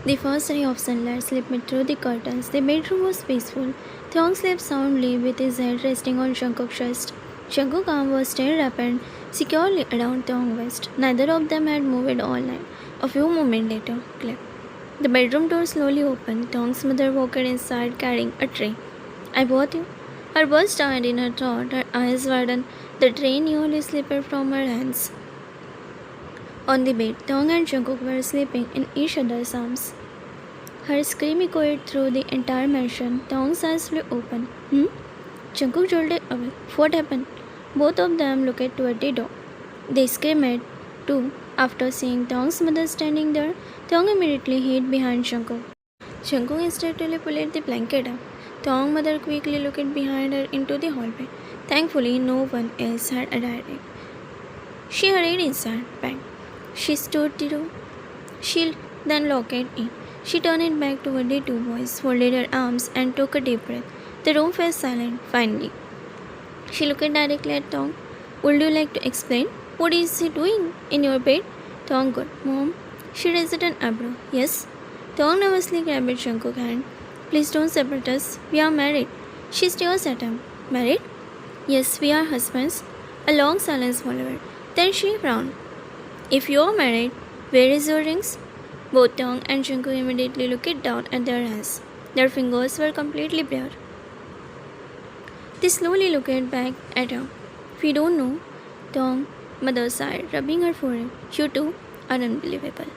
The first ray of sunlight slipped through the curtains. The bedroom was peaceful. Thong slept soundly with his head resting on Jungkook's chest. Jungkook's arm was still wrapped securely around Thong's waist. Neither of them had moved all night. A few moments later, click. The bedroom door slowly opened. Thong's mother walked inside carrying a tray. I bought you. Her words died in her throat. Her eyes widened. The tray nearly slipped from her hands. On the bed, Thong and Jungkook were sleeping in each other's arms. Her scream echoed through the entire mansion. Thong's eyes flew open. Jungkook jolted away. What happened? Both of them looked toward the door. They screamed too. After seeing Thong's mother standing there, Thong immediately hid behind Jungkook. Jungkook instinctively pulled the blanket up. Thong's mother quickly looked behind her into the hallway. Thankfully, no one else had arrived. She hurried inside. Bang. She stood the door. She then locked it in. She turned it back toward the two boys, folded her arms, and took a deep breath. The room fell silent. Finally, she looked directly at Thong. Would you like to explain? What is he doing in your bed? Thong good. Mom. She raised an eyebrow. Yes. Thong nervously grabbed Jungkook's hand. Please don't separate us. We are married. She stares at him. Married? Yes, we are husbands. A long silence followed. Then she frowned. If you are married, where is your rings? Both Thong and Jungkook immediately looked down at their hands. Their fingers were completely bare. They slowly looked back at her. We don't know. Thong, mother sighed, rubbing her forehead. You two are unbelievable.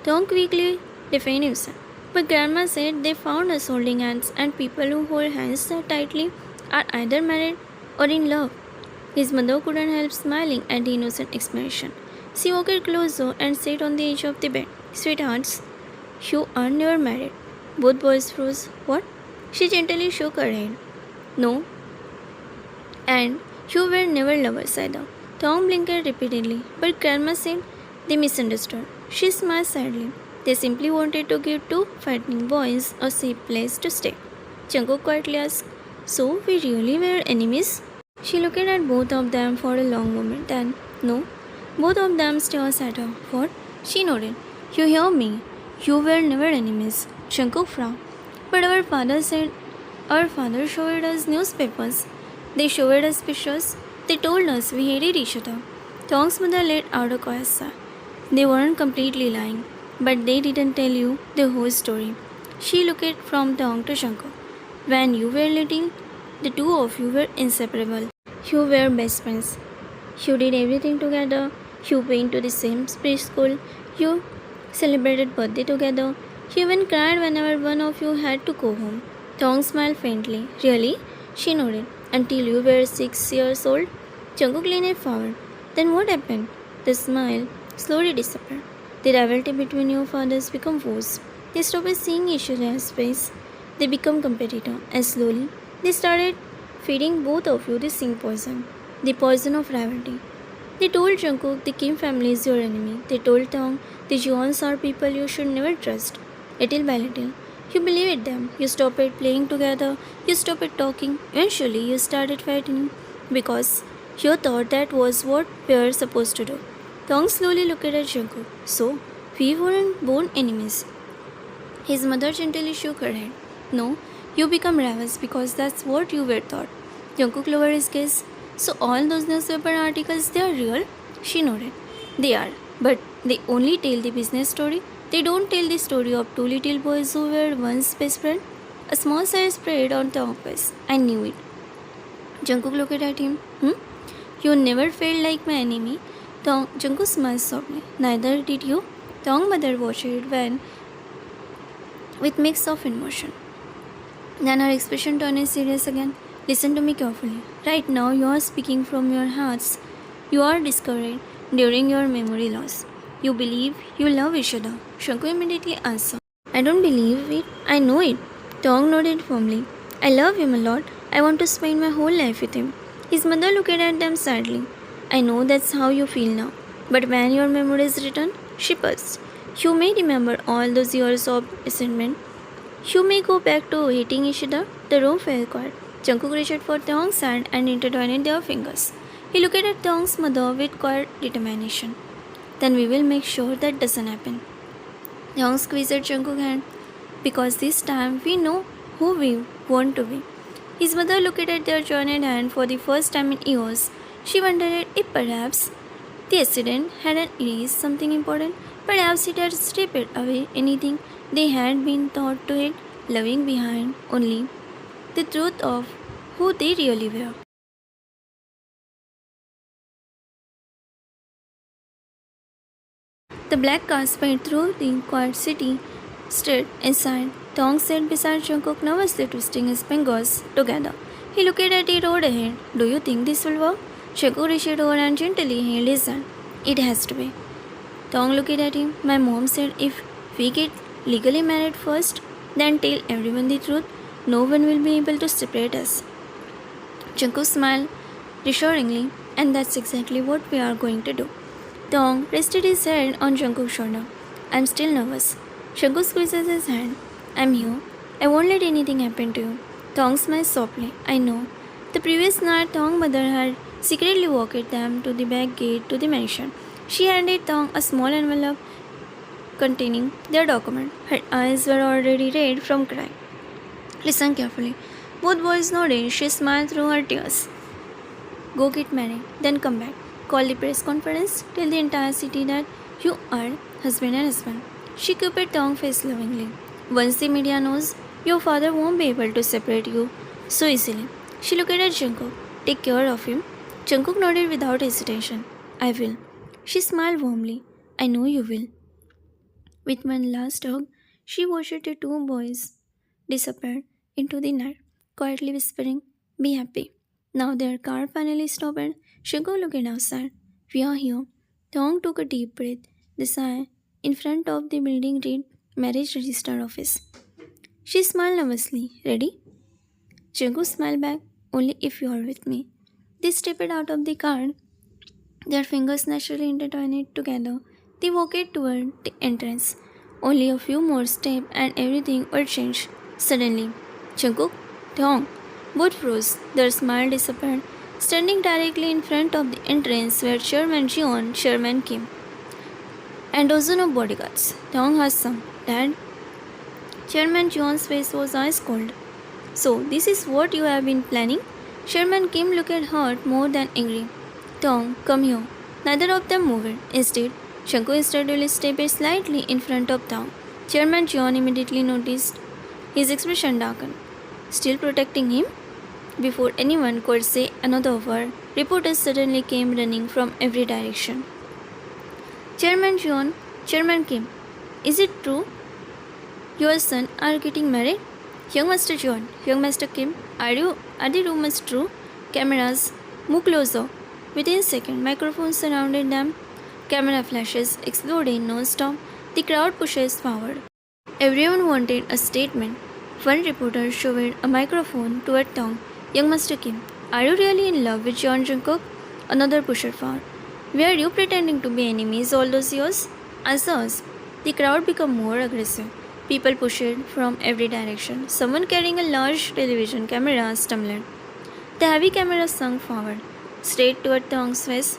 Thong quickly defended himself. But Grandma said they found us holding hands, and people who hold hands so tightly are either married or in love. His mother couldn't help smiling at the innocent explanation. She walked closer and sat on the edge of the bed. Sweethearts, you are never married. Both boys froze. What? She gently shook her head. No. And you were never lovers either. Thong blinked repeatedly, but Grandma said they misunderstood. She smiled sadly. They simply wanted to give two fighting boys a safe place to stay. Jungkook quietly asked, so we really were enemies? She looked at both of them for a long moment. Then, no. Both of them stared at her. What? She nodded. You hear me. You were never enemies. Jungkook frowned. But our father said, our father showed us newspapers. They showed us pictures. They told us we hated each other. Thong's mother let out a quiet sigh. They weren't completely lying, but they didn't tell you the whole story. She looked from Thong to Jungkook. When you were little, the two of you were inseparable. You were best friends. You did everything together. You went to the same preschool. You celebrated birthday together. You even cried whenever one of you had to go home. Thong smiled faintly. Really? She nodded. Until you were 6 years old? Jungkook leaned forward. Then what happened? The smile slowly disappeared. The rivalry between your fathers became worse. They stopped seeing each other's face. They became competitive, and slowly they started feeding both of you the same poison, the poison of rivalry. They told Jungkook the Kim family is your enemy. They told Thong the Jeons are people you should never trust. Little by little, you believed them. You stopped playing together. You stopped talking. Eventually, you started fighting because you thought that was what we were supposed to do. Thong slowly looked at Jungkook. So, we weren't born enemies. His mother gently shook her head. No, you become rivals because that's what you were taught. Jungkook lowered his gaze. So all those newspaper articles, they are real? She nodded. They are, but they only tell the business story. They don't tell the story of two little boys who were once best friends. A small sigh spread on Thong's face. I knew it. Jungkook looked at him. You never felt like my enemy. Jungkook smiled softly. Neither did you. Thong's mother watched it when with mix of emotion. Then her expression turned serious again. Listen to me carefully. Right now, you are speaking from your hearts. You are discouraged during your memory loss. You believe you love each other. Jungkook immediately answered. I don't believe it. I know it. Thong nodded firmly. I love him a lot. I want to spend my whole life with him. His mother looked at them sadly. I know that's how you feel now. But when your memories return, she paused. You may remember all those years of resentment. You may go back to hating each other. The room fell quiet. Jungkook reached for Thong's hand and intertwined their fingers. He looked at Thong's mother with quiet determination. Then we will make sure that doesn't happen. Young squeezed Jungkook's hand. Because this time we know who we want to be. His mother looked at their joined hand for the first time in years. She wondered if perhaps the accident hadn't erased something important. Perhaps it had stripped away anything they had been taught to hate, leaving behind only the truth of who they really were. The black car sped through the quiet city street inside. Thong sat beside Jungkook, nervously twisting his fingers together. He looked at the road ahead. Do you think this will work? Jungkook reached over and gently held his hand. It has to be. Thong looked at him. My mom said if we get legally married first, then tell everyone the truth, no one will be able to separate us. Jungkook smiled reassuringly, and that's exactly what we are going to do. Thong rested his head on Jungkook's shoulder. I'm still nervous. Jungkook squeezes his hand. I'm here. I won't let anything happen to you. Thong smiled softly. I know. The previous night, Thong's mother had secretly walked them to the back gate to the mansion. She handed Thong a small envelope containing their document. Her eyes were already red from crying. Listen carefully. Both boys nodded. She smiled through her tears. Go get married, then come back. Call the press conference. Tell the entire city that you are husband and husband. She kept Thong's face lovingly. Once the media knows, your father won't be able to separate you so easily. She looked at Jungkook. Take care of him. Jungkook nodded without hesitation. I will. She smiled warmly. I know you will. With one last hug, she watched the two boys disappear into the night, quietly whispering, Be happy. Now their car finally stopped and Jungkook looked outside. We are here. Thong took a deep breath. The sign in front of the building read Marriage Register Office. She smiled nervously. Ready? Jungkook smiled back. Only if you are with me. They stepped out of the car. Their fingers naturally intertwined together. They walked toward the entrance. Only a few more steps and everything would change. Suddenly, Jungkook, Thong, both froze. Their smile disappeared. Standing directly in front of the entrance were Chairman Jeon, Chairman Kim, and dozen of bodyguards. Thong has sung. Dad? Chairman Jeon's face was ice cold. So, this is what you have been planning? Chairman Kim looked hurt more than angry. Thong, come here. Neither of them moved. Instead, Jungkook steadily stepped slightly in front of Thong. Chairman Jeon immediately noticed his expression darkened. Still protecting him? Before anyone could say another word, reporters suddenly came running from every direction. Chairman Jeon, Chairman Kim, is it true? Your son are getting married? Young Master Jeon, Young Master Kim, are the rumors true? Cameras, move closer. Within a second, microphones surrounded them. Camera flashes exploded non-stop. The crowd pushes forward. Everyone wanted a statement. One reporter shoved a microphone toward Thong. Young Master Kim, are you really in love with John Jungkook? Another pusher forward. Were you pretending to be enemies all those years? Answer us. The crowd became more aggressive. People pushed from every direction. Someone carrying a large television camera stumbled. The heavy camera swung forward, straight toward Thong's face.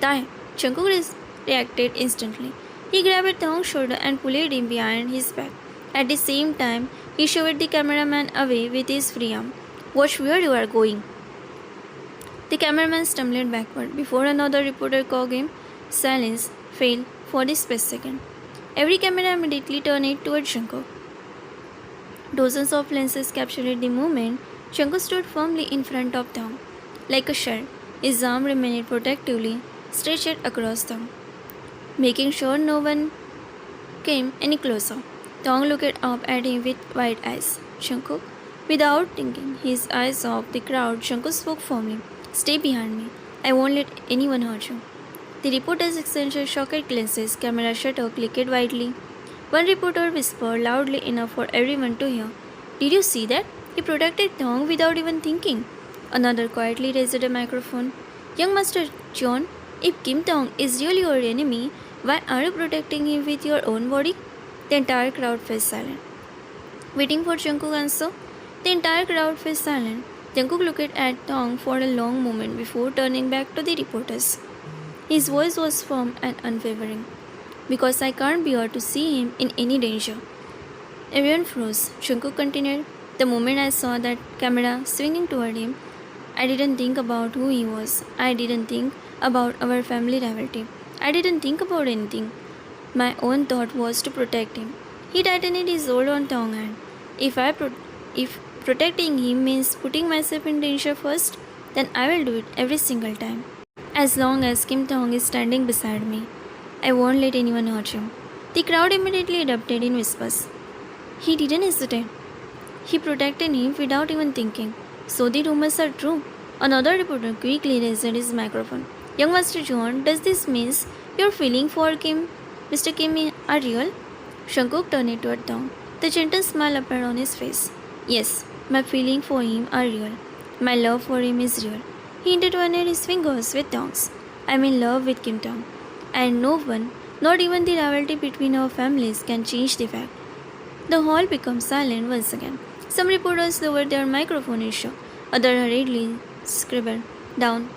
Tae, Jungkook reacted instantly. He grabbed Thong's shoulder and pulled him behind his back. At the same time, he shoved the cameraman away with his free arm. Watch where you are going. The cameraman stumbled backward before another reporter caught him. Silence fell for a split second. Every camera immediately turned it toward Jungkook. Dozens of lenses captured the moment. Jungkook stood firmly in front of Thong. Like a shield, his arm remained protectively stretched across Thong, making sure no one came any closer. Thong looked up at him with wide eyes. Jungkook, without taking his eyes off the crowd, Jungkook spoke firmly. Stay behind me. I won't let anyone hurt you. The reporters exchanged shocked glances. Camera shutter clicked widely. One reporter whispered loudly enough for everyone to hear. Did you see that? He protected Thong without even thinking. Another quietly raised a microphone. Young Master John, if Kim Thong is really your enemy, why are you protecting him with your own body? The entire crowd fell silent. Waiting for Jungkook's answer, the entire crowd fell silent. Jungkook looked at Thong for a long moment before turning back to the reporters. His voice was firm and unwavering. because I can't bear to see him in any danger. Everyone froze. Jungkook continued. The moment I saw that camera swinging toward him, I didn't think about who he was. I didn't think about our family rivalry. I didn't think about anything. My own thought was to protect him. He tightened his hold on Tong's hand. If protecting him means putting myself in danger first, then I will do it every single time. As long as Kim Tong is standing beside me, I won't let anyone hurt him. The crowd immediately erupted in whispers. He didn't hesitate. He protected him without even thinking. So the rumors are true. Another reporter quickly raised his microphone. Young Master John, does this mean your feeling for Mr. Kim are real? Jungkook turned toward Tong. The gentle smile appeared on his face. Yes, my feeling for him are real. My love for him is real. He intertwined his fingers with Tong's. I'm in love with Kim Tong. And no one, not even the rivalry between our families, can change the fact. The hall becomes silent once again. Some reporters lowered their microphone in shock. Others hurriedly scribbled down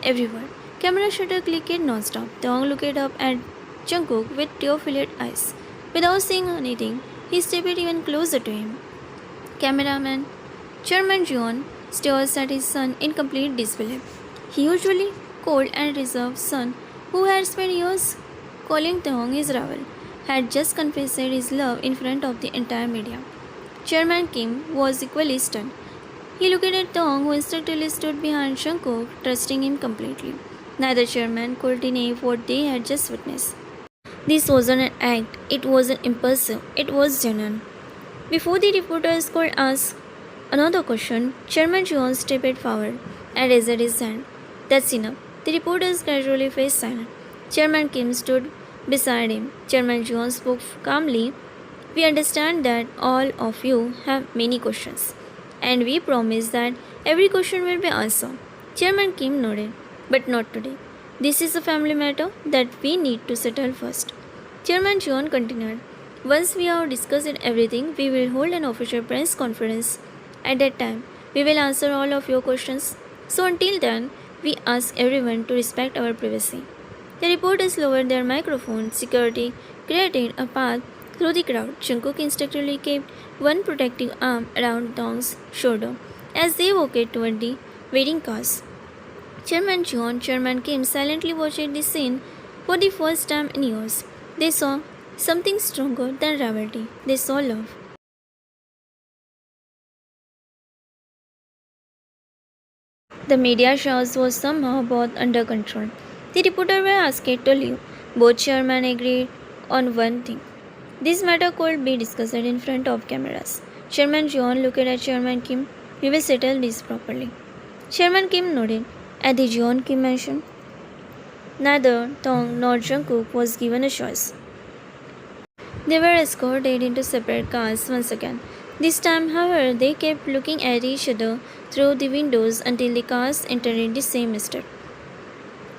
every word. Camera shutter clicked non-stop. Tong looked up at Jungkook with tear-filled eyes. Without saying anything, he stepped even closer to him. Cameraman Chairman Jeon stares at his son in complete disbelief. He usually cold and reserved son, who had spent years calling Tong his rival, had just confessed his love in front of the entire media. Chairman Kim was equally stunned. He looked at Tong, who instinctively stood behind Jungkook, trusting him completely. Neither chairman could deny what they had just witnessed. This wasn't an act, it wasn't impulsive, it was genuine. Before the reporters could ask another question, Chairman Jeon stepped forward and raised his hand. That's enough. The reporters gradually faced silent. Chairman Kim stood beside him. Chairman Jeon spoke calmly. We understand that all of you have many questions, and we promise that every question will be answered. Chairman Kim nodded. But not today. This is a family matter that we need to settle first. Chairman John continued. Once we have discussed everything, we will hold an official press conference. At that time, we will answer all of your questions. So until then, we ask everyone to respect our privacy. The reporters lowered their microphones. Security created a path through the crowd. Jungkook instinctively kept one protective arm around Tong's shoulder as they walked toward the waiting cars. Chairman John, Chairman Kim silently watched the scene for the first time in years. They saw something stronger than rivalry. They saw love. The media showers was somehow both under control. The reporters were asked to leave. Both chairmen agreed on one thing. This matter could be discussed in front of cameras. Chairman John looked at Chairman Kim. We will settle this properly. Chairman Kim nodded. At the John Kim mentioned, neither Tong nor Jungkook was given a choice. They were escorted into separate cars once again. This time, however, they kept looking at each other through the windows until the cars entered the same estate.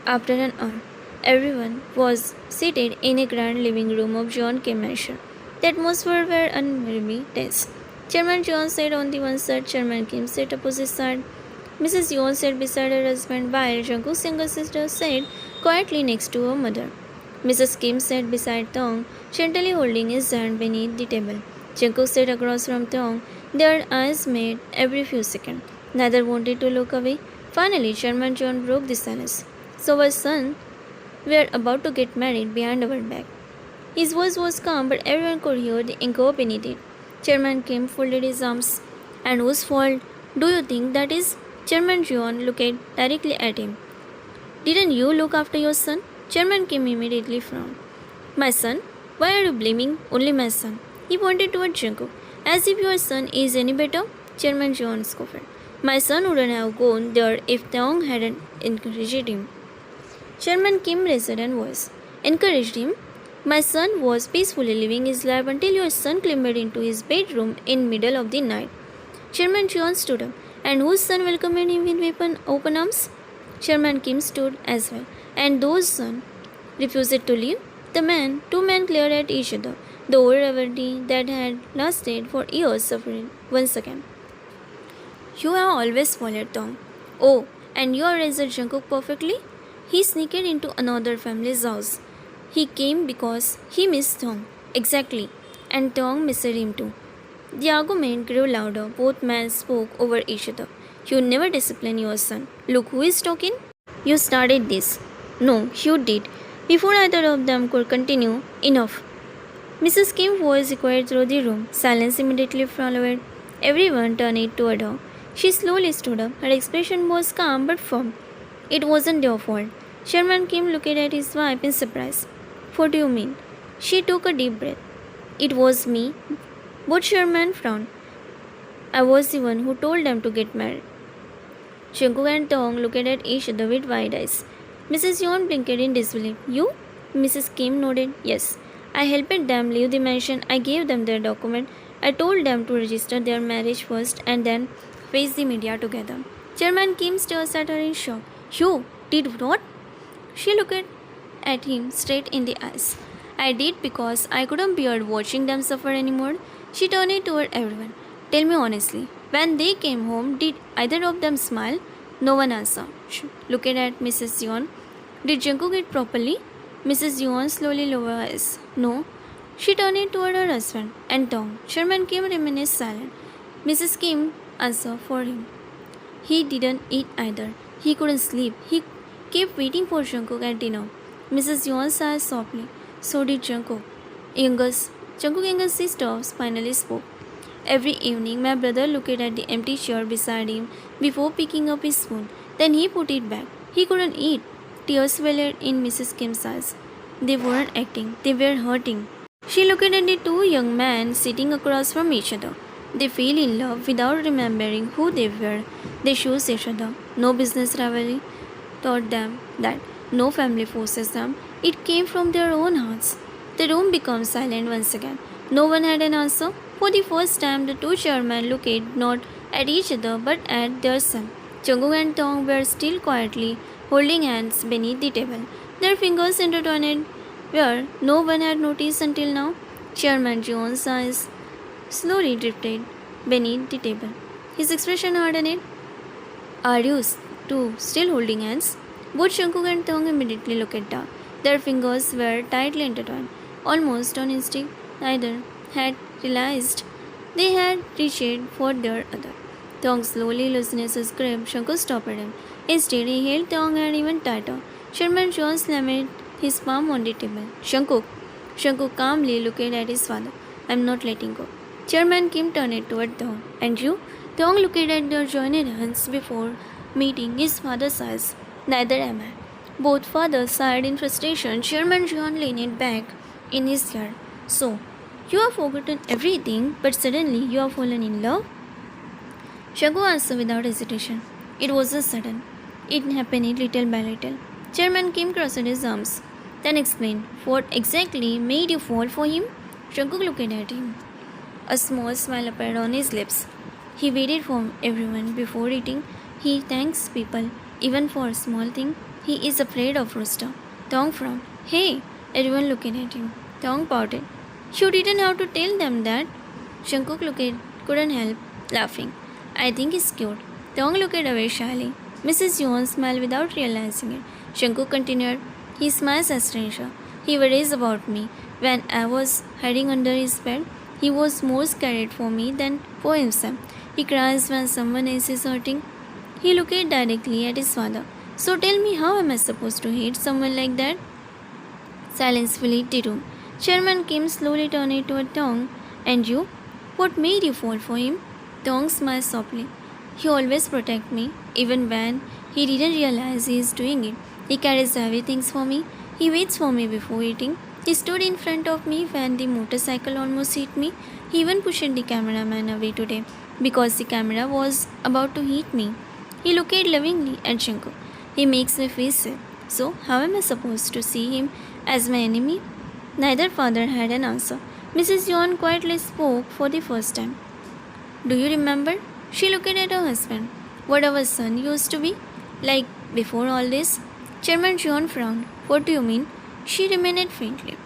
After an hour, everyone was seated in a grand living room of John Kim mansion. The atmosphere was unbearably tense. Chairman John sat on the one side, Chairman Kim sat opposite side. Mrs. Yeon sat beside her husband while Jungkook's younger sister sat quietly next to her mother. Mrs. Kim sat beside Tong, gently holding his hand beneath the table. Jungkook sat across from Tong. Their eyes met every few seconds. Neither wanted to look away. Finally, Chairman John broke the silence. So our son, we are about to get married behind our back. His voice was calm, but everyone could hear the anger beneath it. Chairman Kim folded his arms. And whose fault do you think that is? Chairman Jeon looked directly at him. Didn't you look after your son? Chairman Kim immediately frowned. My son? Why are you blaming only my son? He pointed toward Jungkook. As if your son is any better? Chairman Jeon scoffed. My son wouldn't have gone there if Taong hadn't encouraged him. Chairman Kim raised a voice. Encouraged him? My son was peacefully living his life until your son clambered into his bedroom in middle of the night. Chairman Jeon stood up. And whose son welcomed him with open arms? Chairman Kim stood as well. And those son refused to leave? Two men glared at each other. The old rivalry that had lasted for years suffered once again. You have always followed Tong. Oh, and you raised Jungkook perfectly? He sneaked into another family's house. He came because he missed Thong. Exactly. And Thong missed him too. The argument grew louder. Both men spoke over each other. You never discipline your son. Look who is talking. You started this. No, you did. Before either of them could continue, enough. Mrs. Kim's voice echoed through the room. Silence immediately followed. Everyone turned toward her. She slowly stood up. Her expression was calm but firm. It wasn't their fault. Sherman Kim looked at his wife in surprise. What do you mean? She took a deep breath. It was me. Both Sherman frowned. I was the one who told them to get married. Jungkook and Tong looked at each other with wide eyes. Mrs. Yeon blinked in disbelief. You? Mrs. Kim nodded. Yes. I helped them leave the mansion. I gave them their document. I told them to register their marriage first and then face the media together. Chairman Kim stares at her in shock. You did what? She looked at him straight in the eyes. I did because I couldn't bear watching them suffer anymore. She turned toward everyone. Tell me honestly, when they came home, did either of them smile? No one answered. Looking at Mrs. Yeon. Did Jungkook eat properly? Mrs. Yeon slowly lowered her eyes. No. She turned toward her husband and Tong. Sherman Kim remained silent. Mrs. Kim answered for him. He didn't eat either. He couldn't sleep. He kept waiting for Jungkook at dinner. Mrs. Yeon sighed softly. So did Jungkook. Jungkook's younger sister finally spoke. Every evening, my brother looked at the empty chair beside him before picking up his spoon. Then he put it back. He couldn't eat. Tears welled in Mrs. Kim's eyes. They weren't acting. They were hurting. She looked at the two young men sitting across from each other. They fell in love without remembering who they were. They chose each other. No business rivalry taught them that. No family forces them. It came from their own hearts. The room became silent once again. No one had an answer. For the first time, the two chairmen looked not at each other but at their son. Jungkook and Tong were still quietly holding hands beneath the table. Their fingers intertwined where no one had noticed until now. Chairman Jeon's eyes slowly drifted beneath the table. His expression hardened. Are you two still holding hands? Both Jungkook and Tong immediately looked down. Their fingers were tightly intertwined. Almost on instinct, neither had realized they had reached for their other. Tong slowly loosened his grip. Jungkook stopped him. Instead, he held Tong hand even tighter. Sherman John slammed his palm on the table. Jungkook calmly looked at his father. I'm not letting go. Chairman Kim turned toward Tong. And you? Tong looked at their joined hands before meeting his father's eyes. Neither am I. Both fathers sighed in frustration. Chairman John leaned back in his chair. So, you have forgotten everything, but suddenly you have fallen in love? Jungkook answered without hesitation. It wasn't sudden. It happened little by little. Chairman Kim crossed his arms. Then explained, what exactly made you fall for him? Jungkook looked at him. A small smile appeared on his lips. He waited for everyone before eating. He thanks people, even for a small thing. He is afraid of rooster. Tong frowned. Hey, everyone looking at him. Tong pouted. You didn't have to tell them that. Jungkook couldn't help laughing. I think he's cute. Tong looked away shyly. Mrs. Yeon smiled without realizing it. Jungkook continued. He smiles as stranger. He worries about me. When I was hiding under his bed, he was more scared for me than for himself. He cries when someone else is hurting. He looked directly at his father. So tell me, how am I supposed to hate someone like that? Silence filled the room. Chairman Kim slowly turned toward Tong. And you? What made you fall for him? Tong smiled softly. He always protects me, even when he didn't realize he is doing it. He carries heavy things for me. He waits for me before eating. He stood in front of me when the motorcycle almost hit me. He even pushed the cameraman away today because the camera was about to hit me. He looked lovingly at Jungkook. He makes me feel safe. So, how am I supposed to see him as my enemy? Neither father had an answer. Mrs. Yeon quietly spoke for the first time. Do you remember? She looked at her husband. What our son used to be? Like before all this? Chairman Jeon frowned. What do you mean? She remained faintly.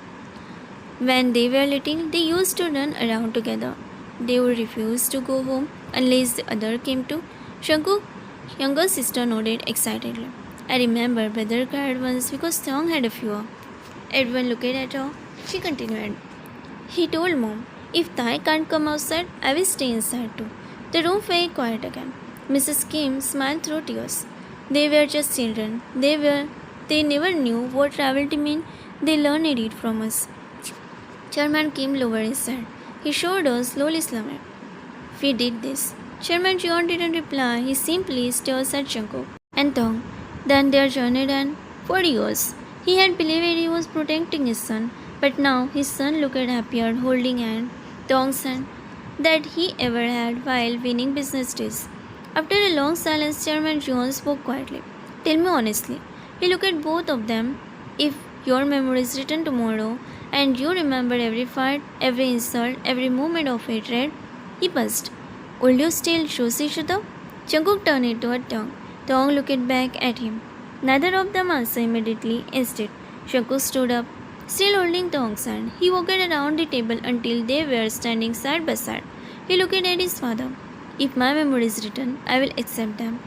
When they were little, they used to run around together. They would refuse to go home unless the other came too. Jungkook's younger sister nodded excitedly. I remember brother cried once because Thong had a fever. Everyone looked at her. She continued. He told Mom, if Thai can't come outside, I will stay inside too. The room fell quiet again. Mrs. Kim smiled through tears. They were just children. They never knew what rivalry meant. They learned it from us. Chairman Kim lowered his head. His shoulders slowly slumped. We did this. Chairman John didn't reply. He simply stared at Jungkook and Thong. Then their journey ran. For years, he had believed he was protecting his son, but now his son looked happier holding Thong's hand that he ever had while winning business deals. After a long silence, Chairman John spoke quietly. Tell me honestly. He looked at both of them. If your memory is written tomorrow and you remember every fight, every insult, every moment of hatred, he buzzed. Will you still choose each other? Jungkook turned into a tongue. Tong looked back at him. Neither of them answered immediately. Instead, Jungkook stood up, still holding Tong's hand. He walked around the table until they were standing side by side. He looked at his father. If my memory is written, I will accept them.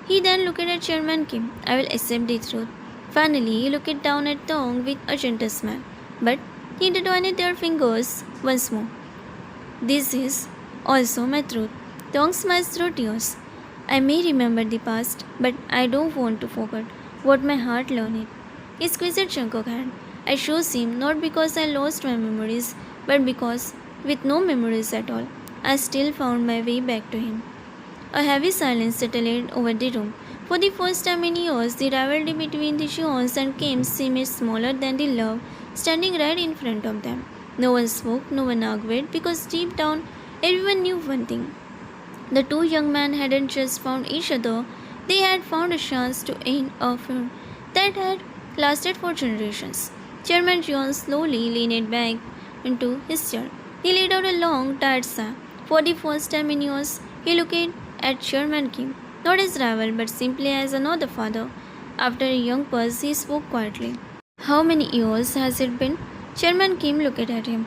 He then looked at Chairman Kim. I will accept the truth. Finally, he looked down at Tong with a gentle smile. But he intertwined their fingers once more. This is also my truth. Tong smiles through tears. I may remember the past, but I don't want to forget what my heart learned. He squeezed Jungkook's hand. I chose him not because I lost my memories, but because, with no memories at all, I still found my way back to him. A heavy silence settled over the room. For the first time in years, the rivalry between the Jeons and Kims seemed smaller than the love standing right in front of them. No one spoke, no one argued, because deep down, everyone knew one thing. The two young men hadn't just found each other, they had found a chance to end a feud that had lasted for generations. Chairman Jeon slowly leaned back into his chair. He let out a long, tired sigh. For the first time in years, he looked at Chairman Kim, not as rival but simply as another father. After a young pause, he spoke quietly. How many years has it been? Chairman Kim looked at him.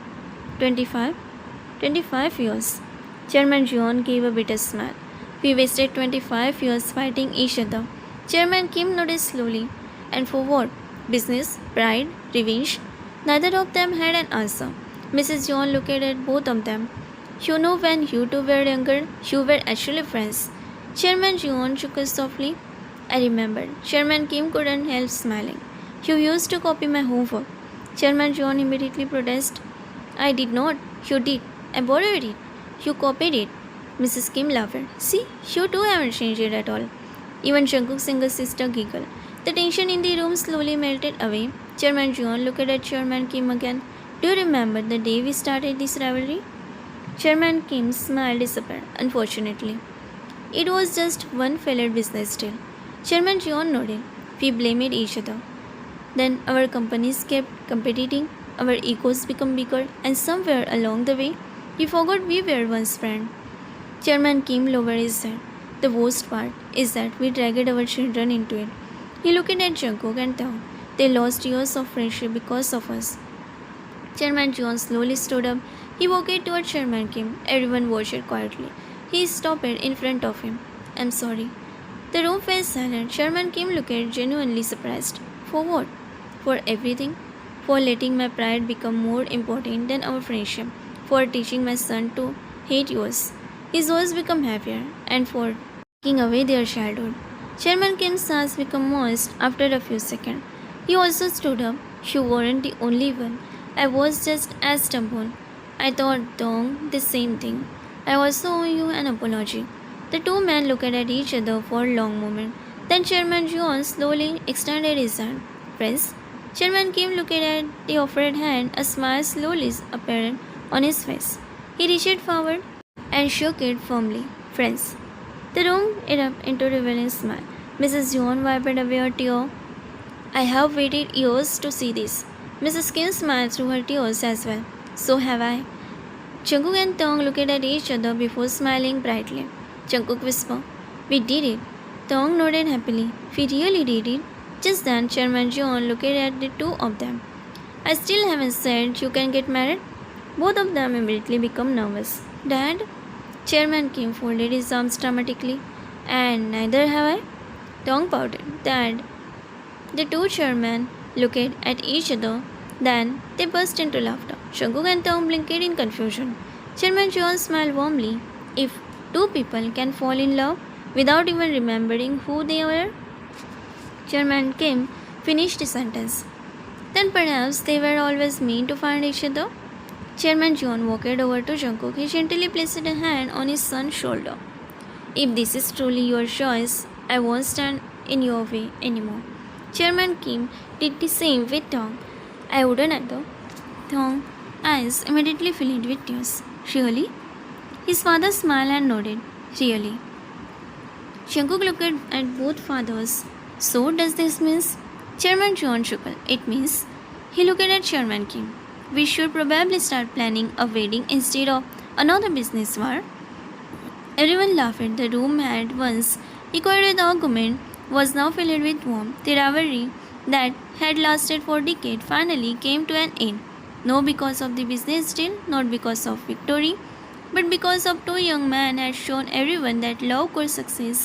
25. 25 years. Chairman Jeon gave a bitter smile. We wasted 25 years fighting each other. Chairman Kim nodded slowly. And for what? Business, pride, revenge? Neither of them had an answer. Mrs. Jeon looked at both of them. You know, when you two were younger, you were actually friends. Chairman Jeon shook softly. I remembered. Chairman Kim couldn't help smiling. You used to copy my homework. Chairman Jeon immediately protested. I did not. You did. I borrowed it. You copied it. Mrs. Kim laughed. See, you two haven't changed it at all. Even Jungkook's younger sister giggled. The tension in the room slowly melted away. Chairman Jeon looked at Chairman Kim again. Do you remember the day we started this rivalry? Chairman Kim's smile disappeared, unfortunately. It was just one failed business deal. Chairman Jeon nodded. We blamed each other. Then our companies kept competing, our egos became bigger, and somewhere along the way, we forgot we were once friends. Chairman Kim lowered his head. The worst part is that we dragged our children into it. He looked at Jungkook and Tae. They lost years of friendship because of us. Chairman Jeon slowly stood up. He walked toward Chairman Kim. Everyone watched quietly. He stopped in front of him. I'm sorry. The room fell silent. Chairman Kim looked genuinely surprised. For what? For everything. For letting my pride become more important than our friendship. For teaching my son to hate yours. His voice became heavier. And for taking away their childhood. Chairman Kim's eyes became moist after a few seconds. He also stood up. You weren't the only one. I was just as stubborn. I thought, Dong, the same thing. I also owe you an apology. The two men looked at each other for a long moment. Then Chairman Jeon slowly extended his hand. Friends? Chairman Kim looked at the offered hand. A smile slowly appeared on his face. He reached forward and shook it firmly. Friends. The room erupted into a revealing smile. Mrs. Jeon wiped away a tear. I have waited years to see this. Mrs. Kim smiled through her tears as well. So have I. Jungkook and Tae looked at each other before smiling brightly. Jungkook whispered, We did it. Tae nodded happily. We really did it. Just then, Chairman Jeon looked at the two of them. I still haven't said you can get married. Both of them immediately became nervous. Dad? Chairman Kim folded his arms dramatically. And neither have I. Tae pouted. Dad. The two chairmen looked at each other. Then they burst into laughter. Jungkook and Taehyung blinked in confusion. Chairman John smiled warmly. If two people can fall in love without even remembering who they were, Chairman Kim finished the sentence. Then perhaps they were always meant to find each other. Chairman John walked over to Jungkook. He gently placed a hand on his son's shoulder. If this is truly your choice, I won't stand in your way anymore. Chairman Kim did the same with Taehyung. I wouldn't either. Taehyung's eyes immediately filled with tears. Really? His father smiled and nodded. Really. Jungkook looked at both fathers. So does this mean? Chairman John chuckled. It means. He looked at Chairman Kim. We should probably start planning a wedding instead of another business war. Everyone laughed. The room had once echoed with argument was now filled with warmth. The rivalry that had lasted for decades finally came to an end. Not because of the business deal, not because of victory, but because of two young men had shown everyone that love could succeed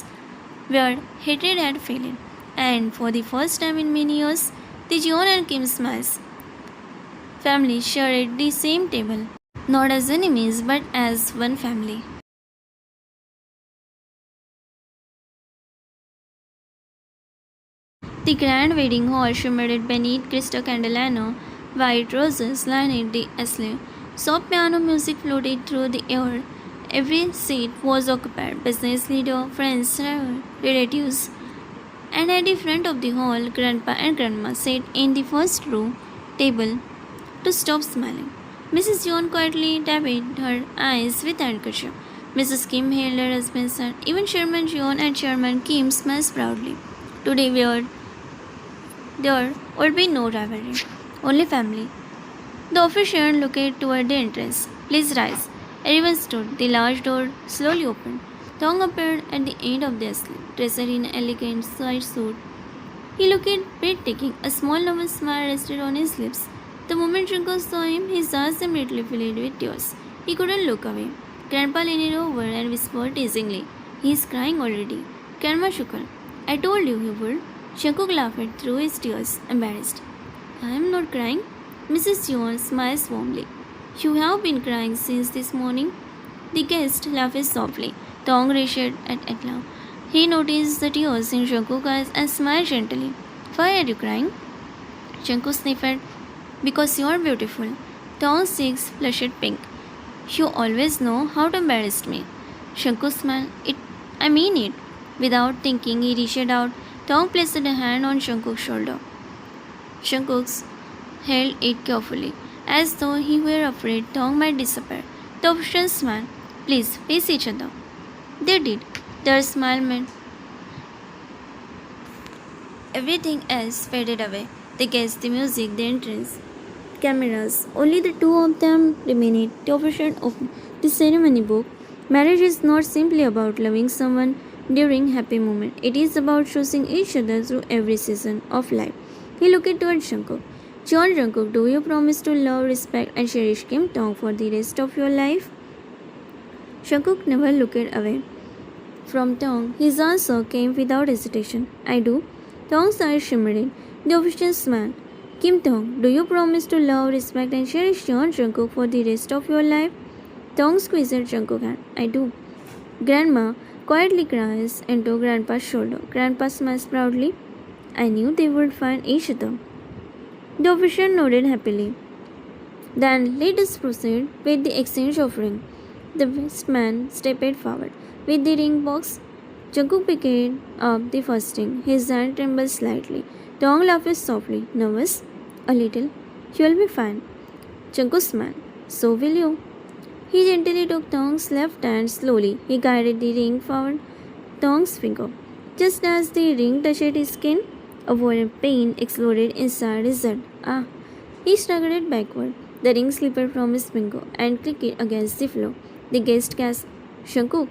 where hatred had failed. And for the first time in many years, the Jeon and Kim smiles family shared the same table, not as enemies but as one family. The grand wedding hall shimmered beneath crystal candelabra, white roses lined the ashley. Soft piano music floated through the air. Every seat was occupied. Business leader, friends, relatives, and at the front of the hall, Grandpa and Grandma sat in the first row table to stop smiling. Mrs. John quietly dabbed her eyes with handkerchief. Mrs. Kim held her husband's hand. Even Chairman John and Chairman Kim smiled proudly. Today there would be no rivalry, only family. The official looked toward the entrance. Please rise. Everyone stood. The large door slowly opened. Thong appeared at the end of the ashley, dressed in an elegant side suit. He looked breathtaking. A small nervous smile rested on his lips. The moment Junko saw him, his eyes immediately filled with tears. He couldn't look away. Grandpa leaned over and whispered teasingly, "He is crying already." Grandma shook her. "I told you he would." Jungkook laughed through his tears, embarrassed. "I am not crying." Mrs. Yeon smiled warmly. "You have been crying since this morning." The guest laughed softly. Tong reached at Ekla. He noticed the tears in Jungkook's eyes and smiled gently. "Why are you crying?" Jungkook sniffed. "Because you are beautiful." Tong's cheeks flushed pink. "You always know how to embarrass me." Jungkook smiled. I mean it." Without thinking, he reached out. Tong placed a hand on Jungkook's shoulder. Jungkook held it carefully, as though he were afraid Tong might disappear. The officials smiled. "Please, face each other." They did. Their smile meant everything else faded away. The guests, the music, the entrance, cameras. Only the two of them remained. The official opened the ceremony book. Marriage is not simply about loving someone during happy moment. It is about choosing each other through every season of life. He looked towards Jungkook. "John Jungkook, do you promise to love, respect, and cherish Kim Tong for the rest of your life?" Jungkook never looked away from Tong. His answer came without hesitation. "I do." Tong's eyes shimmered. The official smiled. "Kim Tong, do you promise to love, respect, and cherish John Jungkook for the rest of your life?" Tong squeezed Jungkook's hand. "I do." Grandma quietly grazed into Grandpa's shoulder. Grandpa smiled proudly. "I knew they would find each other." The official nodded happily. "Then let us proceed with the exchange of ring." The best man stepped forward. With the ring box, Jungkook picked up the first ring. His hand trembled slightly. Tong laughed softly. "Nervous?" "A little." "You'll be fine." Jungkook smiled. "So will you." He gently took Tong's left hand slowly. He guided the ring forward Tong's finger. Just as the ring touched his skin, a warm pain exploded inside his head. "Ah!" He struggled backward. The ring slipped from his finger and clicked against the floor. The guest gasped, "Jungkook!"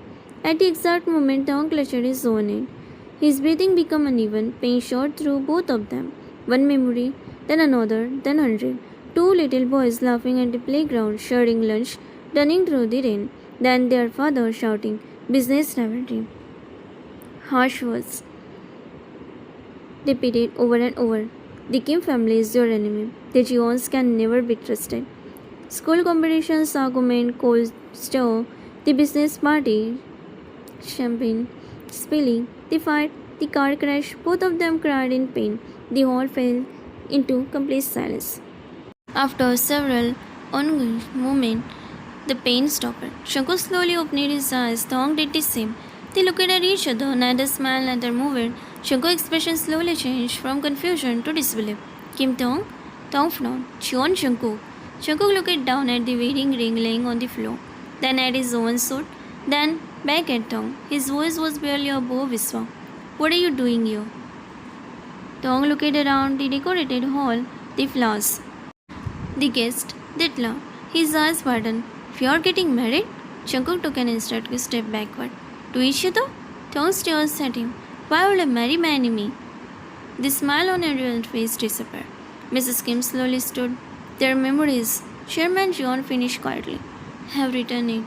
At the exact moment, Tong clutched his own hand. His breathing became uneven. Pain shot through both of them. One memory, then another, then 100. Two little boys laughing at the playground, sharing lunch, running through the rain. Then their father shouting, "Business rivalry." Harsh words repeated over and over. The Kim family is your enemy. The Jeons can never be trusted. School competitions, argument, cold stir, the business party, champagne, spilling, the fight, the car crash, both of them cried in pain. The hall fell into complete silence. After several ongoing moments, the pain stopped. Shankar slowly opened his eyes. Thong did the same. They looked at each other, neither smiled, neither moved. Shankar's expression slowly changed from confusion to disbelief. Kim Thong? Thong frowned. Cheon Shankar. Shankar looked down at the wedding ring laying on the floor, then at his own suit, then back at Thong. His voice was barely above whisper. What are you doing here? Thong looked around the decorated hall, the flowers, the guest, that laughed. His eyes widened. If you are getting married? Shankar took an instant step backward. To each other? Thong stared at him. Why would I marry my enemy? The smile on everyone's face disappeared. Mrs. Kim slowly stood. Their memories, Chairman John finished quietly, have written it.